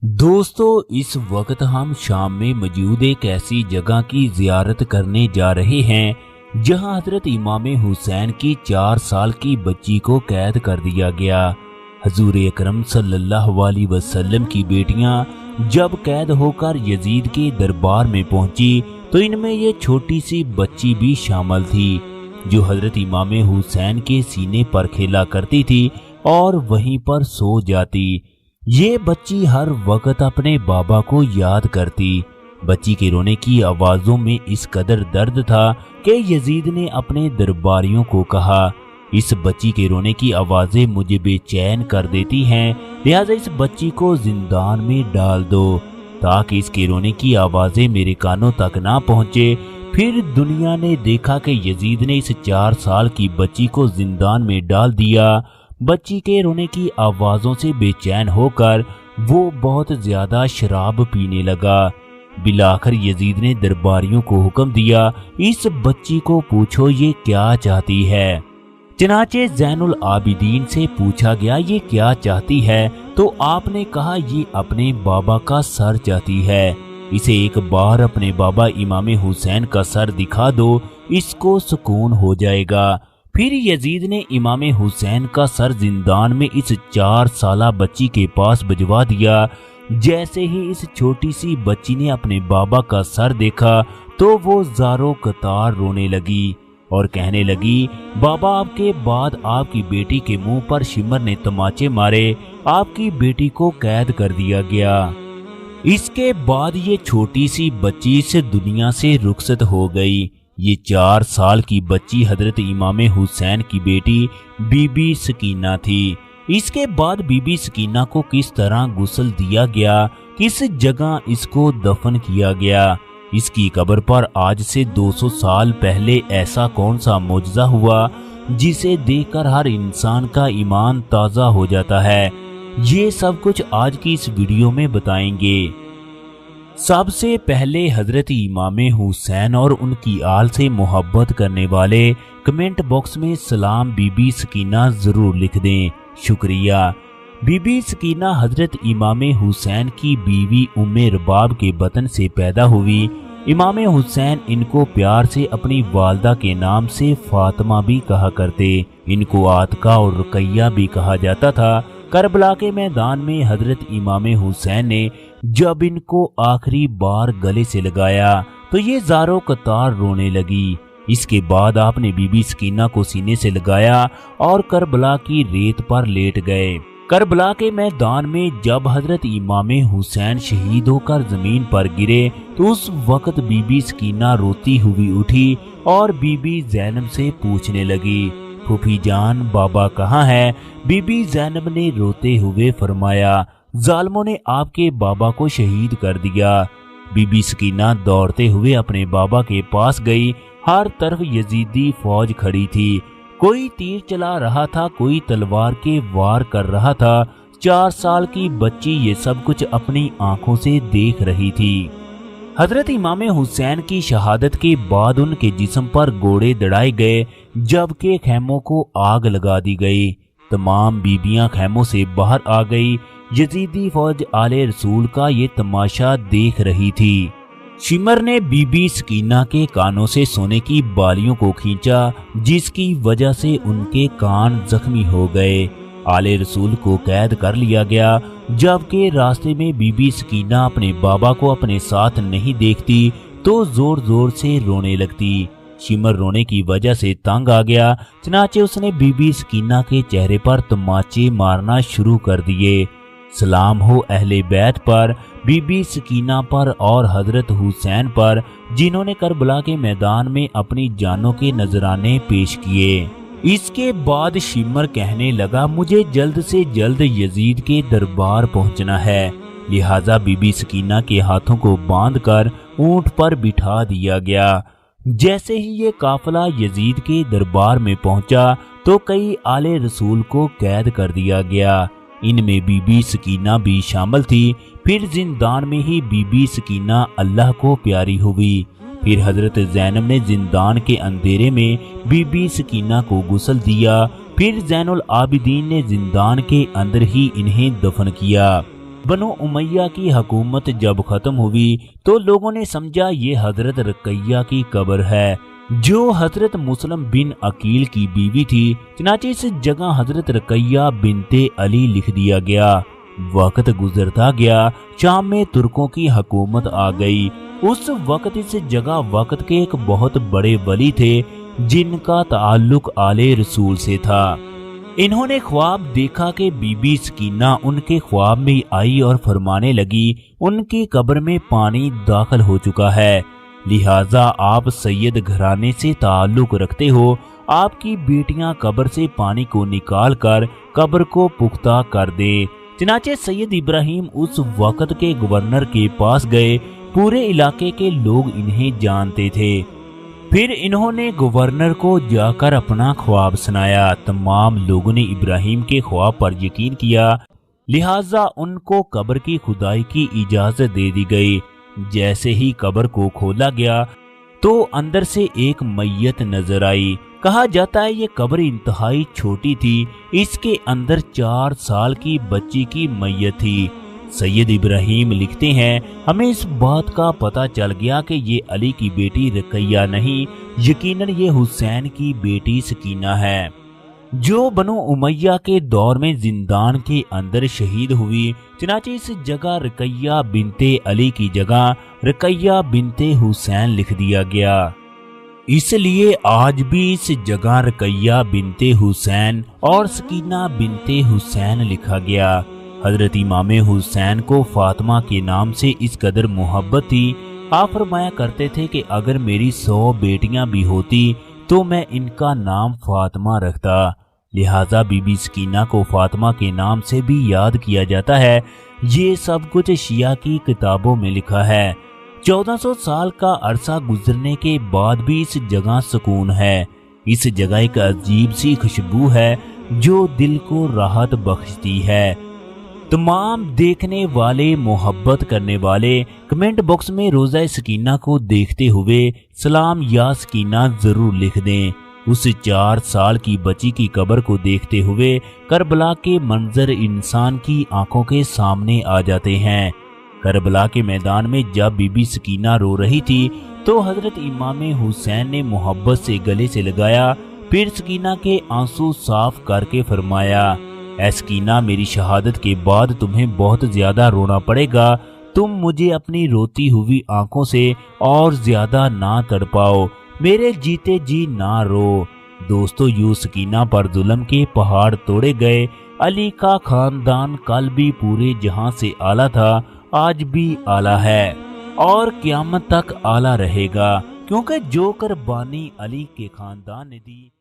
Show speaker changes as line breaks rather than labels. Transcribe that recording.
दोस्तों, इस वक्त हम शाम में मौजूद एक ऐसी जगह की जियारत करने जा रहे हैं जहां हजरत इमाम हुसैन की 4 साल की बच्ची को कैद कर दिया गया। हजूर अकरम सल्लल्लाहु अलैहि वसल्लम की बेटियां जब कैद होकर यजीद के दरबार में पहुंची तो इनमें ये छोटी सी बच्ची भी शामिल थी जो हजरत इमाम हुसैन के सीने पर खेला करती थी और वहीं पर सो जाती। ये बच्ची हर वक्त अपने बाबा को याद करती। बच्ची के रोने की आवाज़ों में इस कदर दर्द था कि यजीद ने अपने दरबारियों को कहा, इस बच्ची के रोने की आवाज़ें मुझे बेचैन कर देती हैं, लिहाजा इस बच्ची को जिंदान में डाल दो ताकि इसके रोने की आवाज़ें मेरे कानों तक ना पहुँचे। फिर दुनिया ने देखा कि यजीद ने इस 4 साल की बच्ची को जिंदान में डाल दिया। बच्ची के रोने की आवाज़ों से बेचैन होकर वो बहुत ज़्यादा शराब पीने लगा। बिलाखिर यजीद ने दरबारियों को हुक्म दिया, इस बच्ची को पूछो ये क्या चाहती है। चनाचे ज़ैनुल आबिदीन से पूछा गया ये क्या चाहती है तो आपने कहा ये अपने बाबा का सर चाहती है। इसे एक बार अपने बाबा इमाम हुसैन का सर दिखा दो, इसको सुकून हो जाएगा। फिर यजीद ने इमाम हुसैन का सर जिंदान में इस 4 साला बच्ची के पास भिजवा दिया। जैसे ही इस छोटी सी बच्ची ने अपने बाबा का सर देखा तो वो ज़ारो कतार रोने लगी और कहने लगी, बाबा आपके बाद आपकी बेटी के मुंह पर शिमर ने तमाचे मारे, आपकी बेटी को कैद कर दिया गया। इसके बाद ये छोटी सी बच्ची इस दुनिया से रुखसत हो गई। ये 4 साल की बच्ची हजरत इमाम हुसैन की बेटी बीबी सकीना थी। इसके बाद बीबी सकीना को किस तरह गुस्ल दिया गया, किस जगह इसको दफन किया गया, इसकी कब्र पर आज से 200 साल पहले ऐसा कौन सा मौजज़ा हुआ जिसे देखकर हर इंसान का ईमान ताज़ा हो जाता है, ये सब कुछ आज की इस वीडियो में बताएंगे। सबसे पहले हजरत इमाम हुसैन और उनकी आल से मोहब्बत करने वाले कमेंट बॉक्स में सलाम बीबी सकीना जरूर लिख दें, शुक्रिया। बीबी सकीना हजरत इमाम हुसैन की बीवी उम्मे रबाब के बतन से पैदा हुई। इमाम हुसैन इनको प्यार से अपनी वालदा के नाम से फातिमा भी कहा करते। इनको आतका और रुकैया भी कहा जाता था। करबला के मैदान में हजरत इमाम हुसैन ने जब इनको आखिरी बार गले से लगाया तो ये ज़ारो कतार रोने लगी। इसके बाद आपने बीबी सकीना को सीने से लगाया और करबला की रेत पर लेट गए। करबला के मैदान में जब हजरत इमाम हुसैन शहीद होकर जमीन पर गिरे तो उस वक्त बीबी सकीना रोती हुई उठी और बीबी ज़ैनब से पूछने लगी, फूफी जान बाबा कहाँ है। बीबी ज़ैनब ने रोते हुए फरमाया, जालिमों ने आपके बाबा को शहीद कर दिया। बीबी सकीना दौड़ते हुए अपने बाबा के पास गई। हर तरफ यजीदी फौज खड़ी थी, कोई तीर चला रहा था, कोई तलवार के वार कर रहा था। 4 साल की बच्ची ये सब कुछ अपनी आंखों से देख रही थी। हजरत इमाम हुसैन की शहादत के बाद उनके जिस्म पर घोड़े दड़ाए गए जबकि खैमों को आग लगा दी गई। तमाम बीबियां खैमों से बाहर आ गई। यजीदी फौज आले रसूल का ये तमाशा देख रही थी। शिमर ने बीबी सकीना के कानों से सोने की बालियों को खींचा जिसकी वजह से उनके कान जख्मी हो गए। आले रसूल को कैद कर लिया गया जबकि रास्ते में बीबी सकीना अपने बाबा को अपने साथ नहीं देखती तो जोर जोर से रोने लगती। शिमर रोने की वजह से तंग आ गया, चनाचे उसने बीबी सकीना के चेहरे पर तमाचे मारना शुरू कर दिए। सलाम हो अहले बैत पर, बीबी सकीना पर और हजरत हुसैन पर जिन्होंने करबला के मैदान में अपनी जानों के नजराने पेश किए। इसके बाद शिमर कहने लगा, मुझे जल्द से जल्द यजीद के दरबार पहुंचना है, लिहाजा बीबी सकीना के हाथों को बांधकर ऊंट पर बिठा दिया गया। जैसे ही ये काफिला यजीद के दरबार में पहुंचा तो कई आले रसूल को कैद कर दिया गया। इनमें बीबी सकीना भी शामिल थी। फिर जिंदान में ही बीबी सकीना अल्लाह को प्यारी हुई। फिर हजरत ज़ैनब ने जिंदान के अंधेरे में बीबी सकीना को गुस्ल दिया। फिर ज़ैनुल आबिदीन ने जिंदान के अंदर ही इन्हें दफन किया। बनो उमैया की हुकूमत जब खत्म हुई तो लोगों ने समझा ये हजरत रकैया की कब्र है, जो हजरत मुस्लिम बिन अकील की बीवी थी। चनाचे इस जगह हजरत रकैया बिनते अली लिख दिया गया। वक्त गुजरता गया, शाम में तुर्कों की हुकूमत आ गई। उस वक्त इस जगह वक्त के एक बहुत बड़े वली थे जिनका ताल्लुक आले रसूल से था। इन्होंने ख्वाब देखा कि बीबी सकीना उनके ख्वाब में आई और फरमाने लगी, उनकी कब्र में पानी दाखिल हो चुका है, लिहाजा आप सैयद घराने से ताल्लुक रखते हो, आपकी बेटियां कब्र से पानी को निकाल कर कब्र को पुख्ता कर दे। चनाचे सैयद इब्राहिम उस वक्त के गवर्नर के पास गए। पूरे इलाके के लोग इन्हें जानते थे। फिर इन्होंने गवर्नर को जाकर अपना ख्वाब सुनाया। तमाम लोगों ने इब्राहिम के ख्वाब पर यकीन किया, लिहाजा उनको कब्र की खुदाई की इजाजत दे दी गई। जैसे ही कब्र को खोला गया तो अंदर से एक मैयत नजर आई। कहा जाता है ये कब्र इंतहाई छोटी थी, इसके अंदर 4 साल की बच्ची की मैयत थी। सैयद इब्राहिम लिखते हैं, हमें इस बात का पता चल गया कि ये अली की बेटी रकैया नहीं, यकीनन ये हुसैन की बेटी सकीना है, जो बनो उमैया के दौर में जिंदान के अंदर शहीद हुई। चनाचे इस जगह रकैया बिनते अली की जगह रकैया बिनते हुसैन लिख दिया गया। इसलिए आज भी इस जगह रकैया बिनते हुसैन और सकीना बिनते हुसैन लिखा गया। हजरत इमाम हुसैन को फातिमा के नाम से इस कदर मोहब्बत थी। आप फरमाया करते थे कि अगर मेरी 100 बेटियां भी होती तो मैं इनका नाम फातिमा रखता। लिहाजा बीबी सकीना को फातिमा के नाम से भी याद किया जाता है। ये सब कुछ शिया की किताबों में लिखा है। 1400 साल का अरसा गुजरने के बाद भी इस जगह सुकून है। इस जगह एक अजीब सी खुशबू है जो दिल को राहत बख्शती है। तमाम देखने वाले, मोहब्बत करने वाले कमेंट बॉक्स में रोज़ा सकीना को देखते हुए सलाम या सकीना जरूर लिख दें। उस 4 साल की बच्ची की कब्र को देखते हुए करबला के मंजर इंसान की आंखों के सामने आ जाते हैं। करबला के मैदान में जब बीबी सकीना रो रही थी तो हजरत इमाम हुसैन ने मोहब्बत से गले से लगाया, फिर सकीना के आंसू साफ करके फरमाया, ऐ सकीना, मेरी शहादत के बाद तुम्हें बहुत ज्यादा रोना पड़ेगा। तुम मुझे अपनी रोती हुई आंखों से और ज्यादा ना तड़पाओ, मेरे जीते जी ना रो। दोस्तों, यूं सकीना पर जुल्म के पहाड़ तोड़े गए। अली का खानदान कल भी पूरे जहां से आला था, आज भी आला है और क़यामत तक आला रहेगा, क्योंकि जो कुर्बानी अली के खानदान ने दी